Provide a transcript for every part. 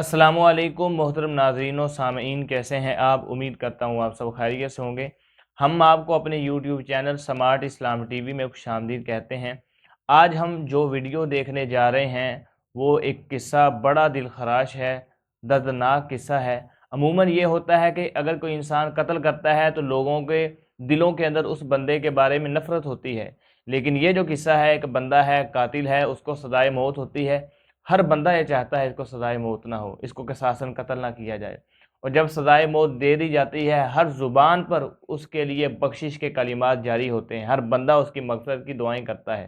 अस्सलामुअलैकुम मोहतरम नाज़रीन व सामईन, कैसे हैं आप। उम्मीद करता हूँ आप सब खैरियत से होंगे। हम आपको अपने यूट्यूब चैनल स्मार्ट इस्लाम टीवी में खुशामदीद कहते हैं। आज हम जो वीडियो देखने जा रहे हैं वो एक किस्सा बड़ा दिल खराश है, दर्दनाक किस्सा है। अमूमन ये होता है कि अगर कोई इंसान कत्ल करता है तो लोगों के दिलों के अंदर उस बंदे के बारे में नफ़रत होती है, लेकिन ये जो किस्सा है, एक बंदा है, कातिल है, उसको सज़ाए मौत होती है। हर बंदा ये चाहता है इसको सज़ाए मौत ना हो, इसको क़िसासन कत्ल ना किया जाए। और जब सज़ाए मौत दे दी जाती है, हर ज़ुबान पर उसके लिए बख्शिश के कलिमात जारी होते हैं, हर बंदा उसकी मग़फ़िरत की दुआएं करता है।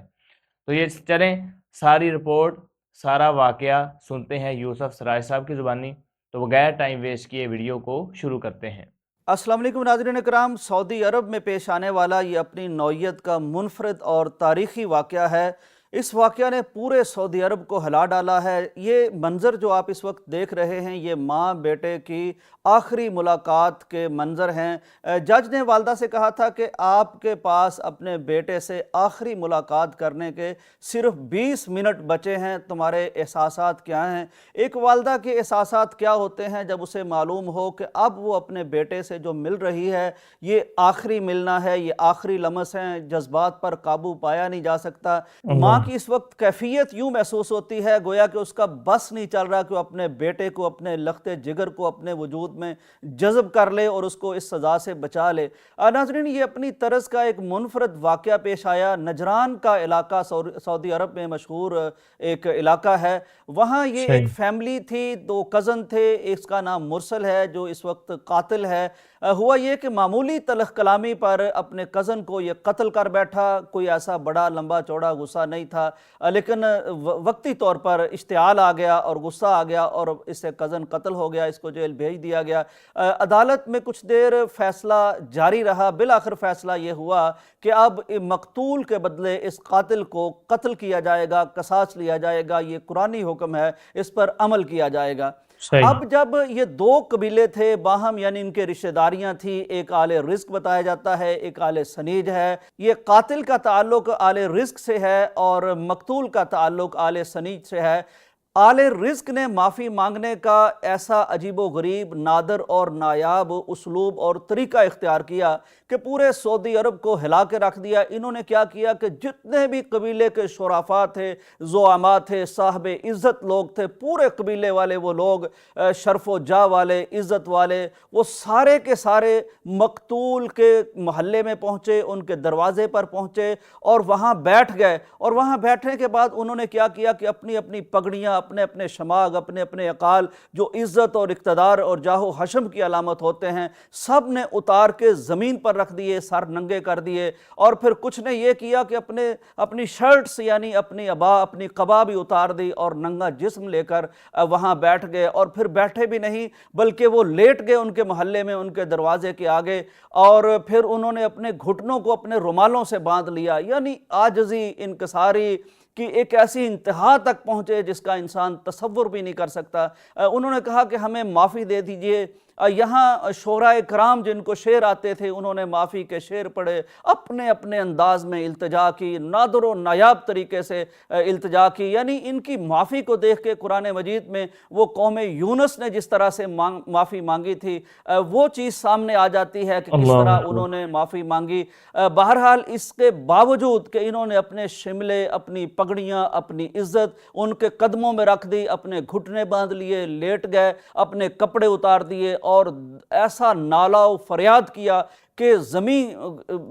तो ये चलें सारी रिपोर्ट, सारा वाक़या सुनते हैं यूसुफ सराज साहब की ज़ुबानी। तो बगैर टाइम वेस्ट किए वीडियो को शुरू करते हैं। अस्सलाम वालेकुम नाज़रीन कराम। सऊदी अरब में पेश आने वाला ये अपनी नौइयत का मुनफरद और तारीख़ी वाक़या है। इस वाक़या ने पूरे सऊदी अरब को हिला डाला है। ये मंज़र जो आप इस वक्त देख रहे हैं, ये माँ बेटे की आखिरी मुलाकात के मंज़र हैं। जज ने वालदा से कहा था कि आपके पास अपने बेटे से आखिरी मुलाकात करने के सिर्फ 20 मिनट बचे हैं, तुम्हारे एहसासात क्या हैं। एक वालदा के एहसासात क्या होते हैं जब उसे मालूम हो कि अब वो अपने बेटे से जो मिल रही है ये आखिरी मिलना है, ये आखिरी लम्स हैं, जज्बात पर काबू पाया नहीं जा सकता। माँ की इस वक्त कैफियत यूँ महसूस होती है गोया कि उसका बस नहीं चल रहा कि वो अपने बेटे को, अपने लख्ते जिगर को अपने वजूद में जज़ब कर ले और उसको इस सज़ा से बचा ले। नाज़रीन, ये अपनी तरज़ का एक मुनफरद वाक़या पेश आया। नजरान का इलाका सऊदी अरब में मशहूर एक इलाका है। वहाँ ये एक फैमिली थी, 2 कज़न थे। इसका नाम मुरसल है जो इस वक्त कातिल है। हुआ ये कि मामूली तलख़ कलामी पर अपने कज़न को ये कत्ल कर बैठा। कोई ऐसा बड़ा लंबा चौड़ा गुस्सा नहीं था, लेकिन वक्ती तौर पर इश्तियाल आ गया और गुस्सा आ गया और इससे कज़न कत्ल हो गया, इसको जेल भेज दिया गया। अदालत में कुछ देर फैसला जारी रहा। बिल आखिर फैसला ये हुआ कि अब मकतूल के बदले इस कातिल को कत्ल किया जाएगा, कसास लिया जाएगा। ये कुरानी हुक्म है, इस पर अमल किया जाएगा। अब जब ये 2 कबीले थे बाहम, यानी इनके रिश्तेदारियां थी, एक आले रिस्क बताया जाता है, एक आले सनीज है। ये कातिल का ताल्लुक आले रिस्क से है और मकतूल का ताल्लुक आले सनीज से है। आले रिस्क ने माफ़ी मांगने का ऐसा अजीबो गरीब, नादर और नायाब उसलूब और तरीका इख्तियार किया कि पूरे सऊदी अरब को हिला के रख दिया। इन्होंने क्या किया कि जितने भी कबीले के शुराफा थे, ज़ुआमा थे, साहब इज़्ज़त लोग थे, पूरे कबीले वाले वो लोग, शर्फ़ो जा वाले, इज़्ज़त वाले, वो सारे के सारे मकतूल के महल्ले में पहुँचे, उनके दरवाज़े पर पहुँचे और वहाँ बैठ गए। और वहाँ बैठने के बाद उन्होंने क्या किया कि अपनी अपनी पगड़ियाँ, अपने अपने शमाग, अपने अपने अकाल जो इज़्ज़त और इक़्तिदार और जाहो हशम की अलामत होते हैं, सब ने उतार के ज़मीन पर रख दिए, सर नंगे कर दिए। और फिर कुछ ने यह किया कि अपनी शर्ट्स यानी अपनी अबा, अपनी कबा भी उतार दी और नंगा जिस्म लेकर वहाँ बैठ गए। और फिर बैठे भी नहीं बल्कि वो लेट गए उनके महल्ले में, उनके दरवाजे के आगे। और फिर उन्होंने अपने घुटनों को अपने रुमालों से बांध लिया, यानी आजिज़ी, इनकिसारी कि एक ऐसी इंतहा तक पहुँचे जिसका इंसान तसव्वुर भी नहीं कर सकता। उन्होंने कहा कि हमें माफ़ी दे दीजिए। यहाँ शोराए कराम जिनको शेर आते थे, उन्होंने माफ़ी के शेर पढ़े, अपने अपने अंदाज में इल्तिजा की, नादर व नायाब तरीके से इल्तिजा की। यानी इनकी माफ़ी को देख के कुरान मजीद में वो कौम यूनुस ने जिस तरह से माफ़ी मांगी थी, वो चीज़ सामने आ जाती है कि किस तरह उन्होंने माफ़ी मांगी। बहरहाल इसके बावजूद कि इन्होंने अपने शिमले, अपनी पगड़ियाँ, अपनी इज़्ज़त उनके कदमों में रख दी, अपने घुटने बांध लिए, लेट गए, अपने कपड़े उतार दिए और ऐसा नाला फरियाद किया कि ज़मीन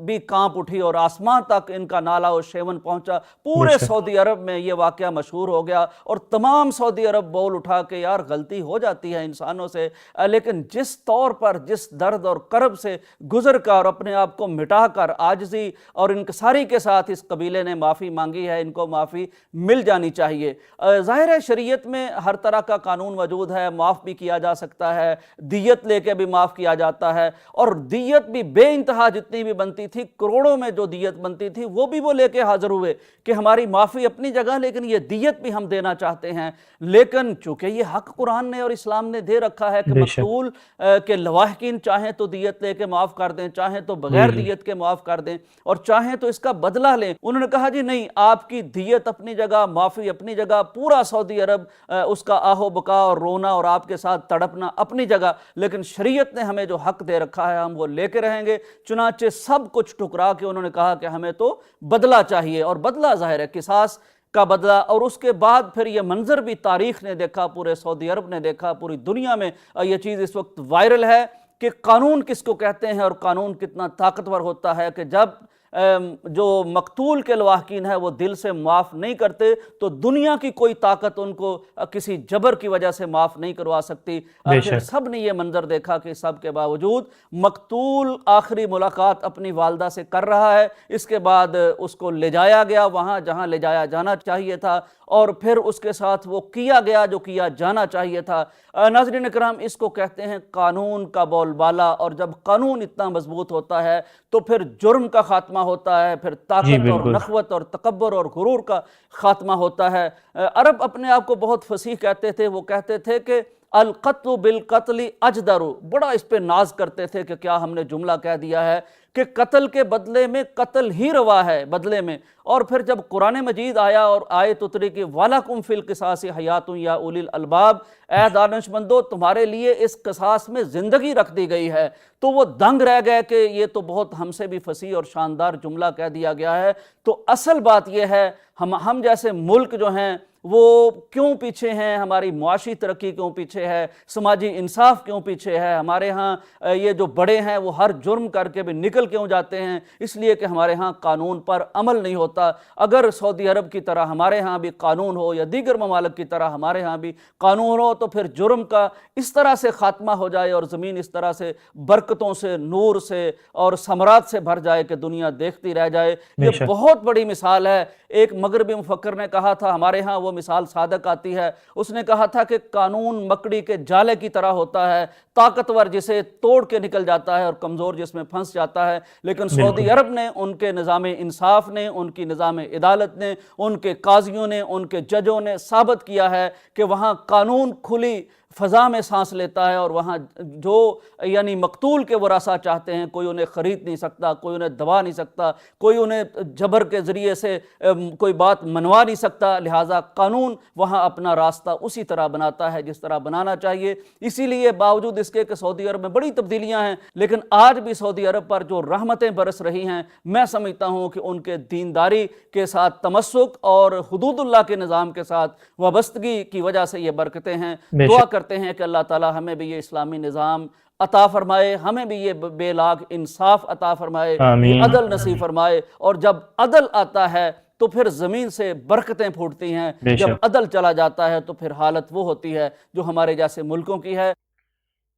भी कांप उठी और आसमान तक इनका नाला और शेवन पहुंचा। पूरे सऊदी अरब में ये वाक़या मशहूर हो गया और तमाम सऊदी अरब बोल उठा कि यार गलती हो जाती है इंसानों से, लेकिन जिस तौर पर, जिस दर्द और करब से गुजर कर, अपने आप को मिटा कर, आजिज़ी और इनकसारी के साथ इस कबीले ने माफ़ी मांगी है, इनको माफ़ी मिल जानी चाहिए। ज़ाहिर है शरीयत में हर तरह का कानून मौजूद है, माफ़ भी किया जा सकता है, दियत लेके भी माफ़ किया जाता है और दियत भी बे इंतहा जितनी भी बनती थी, करोड़ों में जो दियत बनती थी, वो लेके हाजिर हुए कि हमारी माफ़ी अपनी जगह, लेकिन ये दियत भी हम देना चाहते हैं। लेकिन चूंकि ये हक कुरान ने और इस्लाम ने दे रखा है कि बेशक। मकतूल के लवाहकीन चाहें तो दियत लेके माफ़ कर दें, चाहें तो जी बगैर जी। दियत के माफ़ कर दें, और चाहें तो इसका बदला लें। उन्होंने कहा जी नहीं, आपकी दियत अपनी जगह, माफ़ी अपनी जगह, पूरा सऊदी अरब उसका आहो बका और रोना और आपके साथ तड़पना अपनी जगह, लेकिन शरीयत ने हमें जो हक दे रखा है हम वो लेके रहेंगे। चुनाचे सब कुछ ठुकरा के उन्होंने कहा कि हमें तो बदला चाहिए, और बदला ज़ाहिर है किसास का बदला। और उसके बाद फिर ये मंजर भी तारीख ने देखा, पूरे सऊदी अरब ने देखा, पूरी दुनिया में ये चीज़ इस वक्त वायरल है कि कानून किसको कहते हैं और कानून कितना ताकतवर होता है, कि जब जो मकतूल के लवाहकीन है वो दिल से माफ़ नहीं करते तो दुनिया की कोई ताकत उनको किसी जबर की वजह से माफ़ नहीं करवा सकती। फिर बेशक। सब ने ये मंजर देखा कि सब के बावजूद मकतूल आखिरी मुलाकात अपनी वालदा से कर रहा है, इसके बाद उसको ले जाया गया वहाँ जहाँ ले जाया जाना चाहिए था, और फिर उसके साथ वो किया गया जो किया जाना चाहिए था। नाज़रीन इकराम, इसको कहते हैं कानून का बोलबाला, और जब कानून इतना मजबूत होता है तो फिर जुर्म का खात्मा होता है, फिर जी ताकत और बिल्कुल। नखवत और तकब्बर और गुरूर का खात्मा होता है। अरब अपने आप को बहुत फसीह कहते थे, वो कहते थे कि अल कत्ल बिल कत्ल अजदरु, बड़ा इस पे नाज करते थे कि क्या हमने जुमला कह दिया है कि कत्ल के बदले में कत्ल ही रवा है बदले में। और फिर जब कुरान मजीद आया और आयत उतरी कि वालकुम फिल क़िसास हयातुन या उलिल अलबाब, ए दानिशमंदो तुम्हारे लिए इस क़िसास में ज़िंदगी रख दी गई है, तो वो दंग रह गए कि ये तो बहुत हमसे भी फसीह और शानदार जुमला कह दिया गया है। तो असल बात यह है, हम जैसे मुल्क जो हैं वो क्यों पीछे हैं, हमारी मुआशी तरक्की क्यों पीछे है, समाजी इंसाफ क्यों पीछे है, हमारे यहाँ ये जो बड़े हैं वो हर जुर्म करके भी निकल क्यों जाते हैं, इसलिए कि हमारे यहाँ कानून पर अमल नहीं होता। अगर सऊदी अरब की तरह हमारे यहाँ भी कानून हो या दीगर ममालिक की तरह हमारे यहाँ भी कानून हो, तो फिर जुर्म का इस तरह से खात्मा हो जाए और ज़मीन इस तरह से बरकतों से, नूर से और समरात से भर जाए कि दुनिया देखती रह जाए। ये बेशक। बहुत बड़ी मिसाल है। एक मगरबी मुफक्कर ने कहा था, हमारे यहाँ वो मिसाल सादक आती है, उसने कहा था कि कानून मकड़ी के जाले की तरह होता है, ताकतवर जिसे तोड़ के निकल जाता है और कमज़ोर जिसमें फंस जाता है। लेकिन सऊदी बिल्कुल। अरब ने, उनके निज़ाम इंसाफ ने, उनकी निज़ाम अदालत ने, उनके काजियों ने, उनके जजों ने साबित किया है कि वहाँ कानून खुली फ़ज़ा में सांस लेता है, और वहाँ जो यानी मकतूल के वरासा चाहते हैं, कोई उन्हें ख़रीद नहीं सकता, कोई उन्हें दबा नहीं सकता, कोई उन्हें जबर के ज़रिए से कोई बात मनवा नहीं सकता। लिहाजा कानून वहाँ अपना रास्ता उसी तरह बनाता है जिस तरह बनाना चाहिए। इसीलिए बावजूद इसके कि सऊदी अरब में बड़ी तब्दीलियाँ हैं, लेकिन आज भी सऊदी अरब पर जो रहमतें बरस रही हैं, मैं समझता हूँ कि उनके दीनदारी के साथ तमस्सुक और हुदूदुल्लाह के निज़ाम के साथ वाबस्तगी की वजह से ये बरकतें हैं। दुआ करते हैं कि अल्लाह ताला हमें भी ये इस्लामी निज़ाम अता फरमाए, हमें भी ये बेलाग इंसाफ अता फरमाए, ये आमीन। अदल नसीब फरमाए। और जब अदल आता है तो फिर ज़मीन से बरकतें फूटती हैं, जब बेशक। अदल चला जाता है तो फिर हालत वो होती है जो हमारे जैसे मुल्कों की है।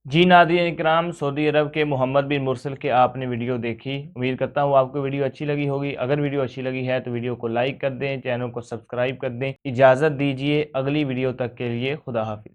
जी नाज़रीन इकराम, सऊदी अरब के मोहम्मद बिन मुरसल के आपने वीडियो देखी। उम्मीद करता हूँ आपको वीडियो अच्छी लगी होगी। अगर वीडियो अच्छी लगी है तो वीडियो को लाइक कर दें, चैनल को सब्सक्राइब कर दें। इजाज़त दीजिए अगली वीडियो तक के लिए। खुदा हाफिज़।